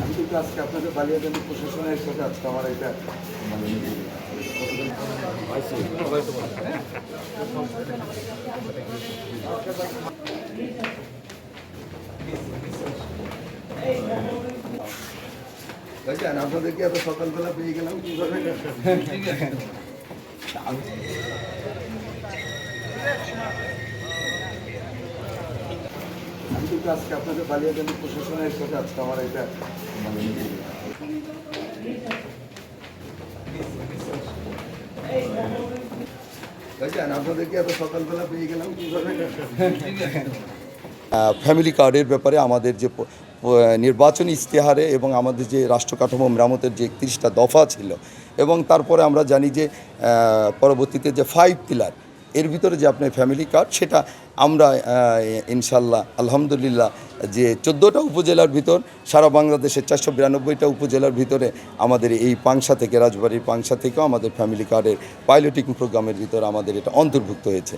আমি কিন্তু আজকে আপনাদের বালিয়াগঞ্জ প্রশাসনের সাথে আজকে আমার এটা মানে ভাইজান আপনাদেরকে এত সকালবেলা পেয়ে গেলাম কীভাবে? আমি কিন্তু আজকে আপনাদের বালিয়াগঞ্জ প্রশাসনের সাথে আজকে আমার এটা মানে ভাইজান আপনাদেরকে এত সকালবেলা পেয়ে গেলাম কীভাবে? ফ্যামিলি কার্ডের ব্যাপারে আমাদের যে নির্বাচনী ইশতেহারে এবং আমাদের যে রাষ্ট্র কাঠামো মেরামতের যে 31টা দফা ছিল এবং তারপরে আমরা জানি যে পরবর্তীতে যে 5 পিলার এর ভিতরে যে আপনার ফ্যামিলি কার্ড সেটা আমরা ইনশাল্লাহ আলহামদুলিল্লাহ যে 14টা উপজেলার ভিতর সারা বাংলাদেশের 492টা উপজেলার ভিতরে আমাদের এই পাংশা থেকে রাজবাড়ির পাংশা থেকেও আমাদের ফ্যামিলি কার্ডের পাইলটিং প্রোগ্রামের ভিতরে আমাদের এটা অন্তর্ভুক্ত হয়েছে।